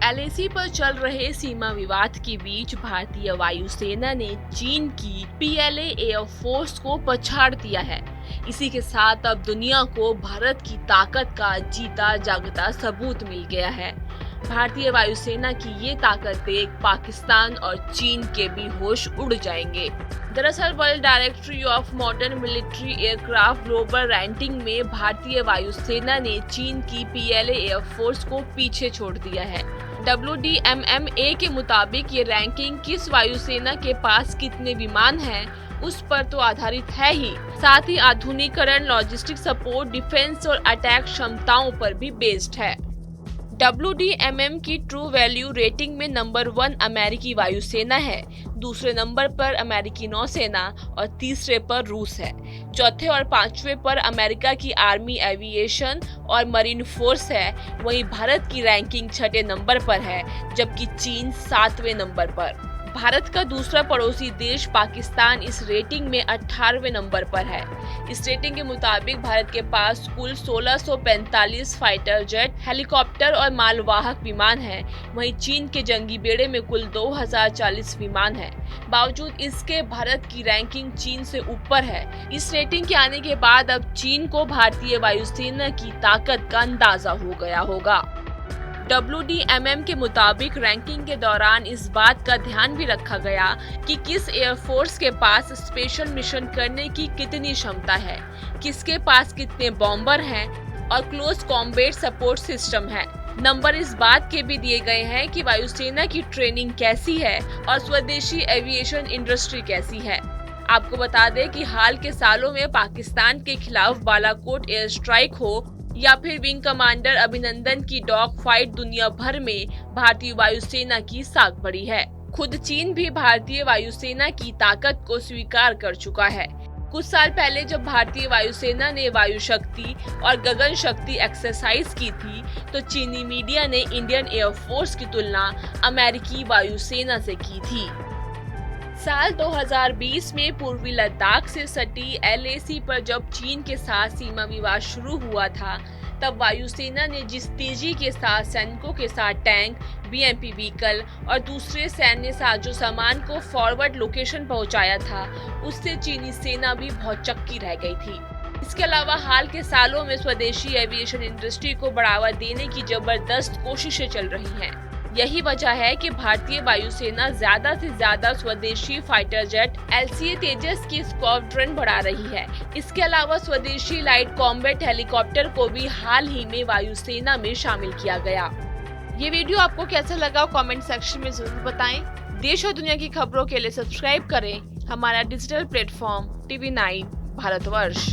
LAC पर चल रहे सीमा विवाद के बीच भारतीय वायुसेना ने चीन की पीएलए एयरफोर्स को पछाड़ दिया है। इसी के साथ अब दुनिया को भारत की ताकत का जीता जागता सबूत मिल गया है। भारतीय वायुसेना की ये ताकत देख पाकिस्तान और चीन के भी होश उड़ जाएंगे। दरअसल world directory of modern military aircraft global ranking में भारतीय वायुसेना ने चीन की पीएलए एयरफोर्स को पीछे छोड़ दिया है। WDMMA के मुताबिक ये रैंकिंग किस वायुसेना के पास कितने विमान हैं उस पर तो आधारित है ही, साथ ही आधुनिकीकरण, लॉजिस्टिक सपोर्ट, डिफेंस और अटैक क्षमताओं पर भी बेस्ड है। WDMM की ट्रू वैल्यू रेटिंग में नंबर 1 अमेरिकी वायुसेना है, दूसरे नंबर पर अमेरिकी नौसेना और तीसरे पर रूस है। चौथे और पांचवें पर अमेरिका की आर्मी एविएशन और मरीन फोर्स है। वहीं भारत की रैंकिंग 6ठे नंबर पर है, जबकि चीन 7वें नंबर पर। भारत का दूसरा पड़ोसी देश पाकिस्तान इस रेटिंग में 18वें नंबर पर है। इस रेटिंग के मुताबिक भारत के पास कुल 1645 फाइटर जेट, हेलीकॉप्टर और मालवाहक विमान हैं। वहीं चीन के जंगी बेड़े में कुल 2040 विमान हैं। बावजूद इसके भारत की रैंकिंग चीन से ऊपर है। इस रेटिंग के आने के बाद अब चीन को भारतीय वायुसेना की ताकत का अंदाजा हो गया होगा। WDMM के मुताबिक रैंकिंग के दौरान इस बात का ध्यान भी रखा गया कि किस एयरफोर्स के पास स्पेशल मिशन करने की कितनी क्षमता है, किसके पास कितने बॉम्बर हैं और क्लोज कॉम्बैट सपोर्ट सिस्टम है। नंबर इस बात के भी दिए गए हैं कि वायुसेना की ट्रेनिंग कैसी है और स्वदेशी एविएशन इंडस्ट्री कैसी है। आपको बता दें कि हाल के सालों में पाकिस्तान के खिलाफ बालाकोट एयर स्ट्राइक हो या फिर विंग कमांडर अभिनंदन की डॉग फाइट, दुनिया भर में भारतीय वायुसेना की साख बढ़ी है। खुद चीन भी भारतीय वायुसेना की ताकत को स्वीकार कर चुका है। कुछ साल पहले जब भारतीय वायुसेना ने वायु शक्ति और गगन शक्ति एक्सरसाइज की थी, तो चीनी मीडिया ने इंडियन एयरफोर्स की तुलना अमेरिकी वायुसेना से की थी। साल 2020 में पूर्वी लद्दाख से सटी LAC पर जब चीन के साथ सीमा विवाद शुरू हुआ था, तब वायुसेना ने जिस तेजी के साथ सैनिकों के साथ टैंक, BMP व्हीकल और दूसरे सैन्य साजो सामान को फॉरवर्ड लोकेशन पहुंचाया था, उससे चीनी सेना भी बहुत चक्की रह गई थी। इसके अलावा हाल के सालों में स्वदेशी एविएशन इंडस्ट्री को बढ़ावा देने की जबरदस्त कोशिशें चल रही हैं। यही वजह है कि भारतीय वायुसेना ज्यादा से ज्यादा स्वदेशी फाइटर जेट LCA तेजस की स्क्वाड्रन बढ़ा रही है। इसके अलावा स्वदेशी लाइट कॉम्बैट हेलीकॉप्टर को भी हाल ही में वायुसेना में शामिल किया गया। ये वीडियो आपको कैसा लगा कमेंट सेक्शन में जरूर बताएं। देश और दुनिया की खबरों के लिए सब्सक्राइब करें हमारा डिजिटल प्लेटफॉर्म TV9 भारतवर्ष।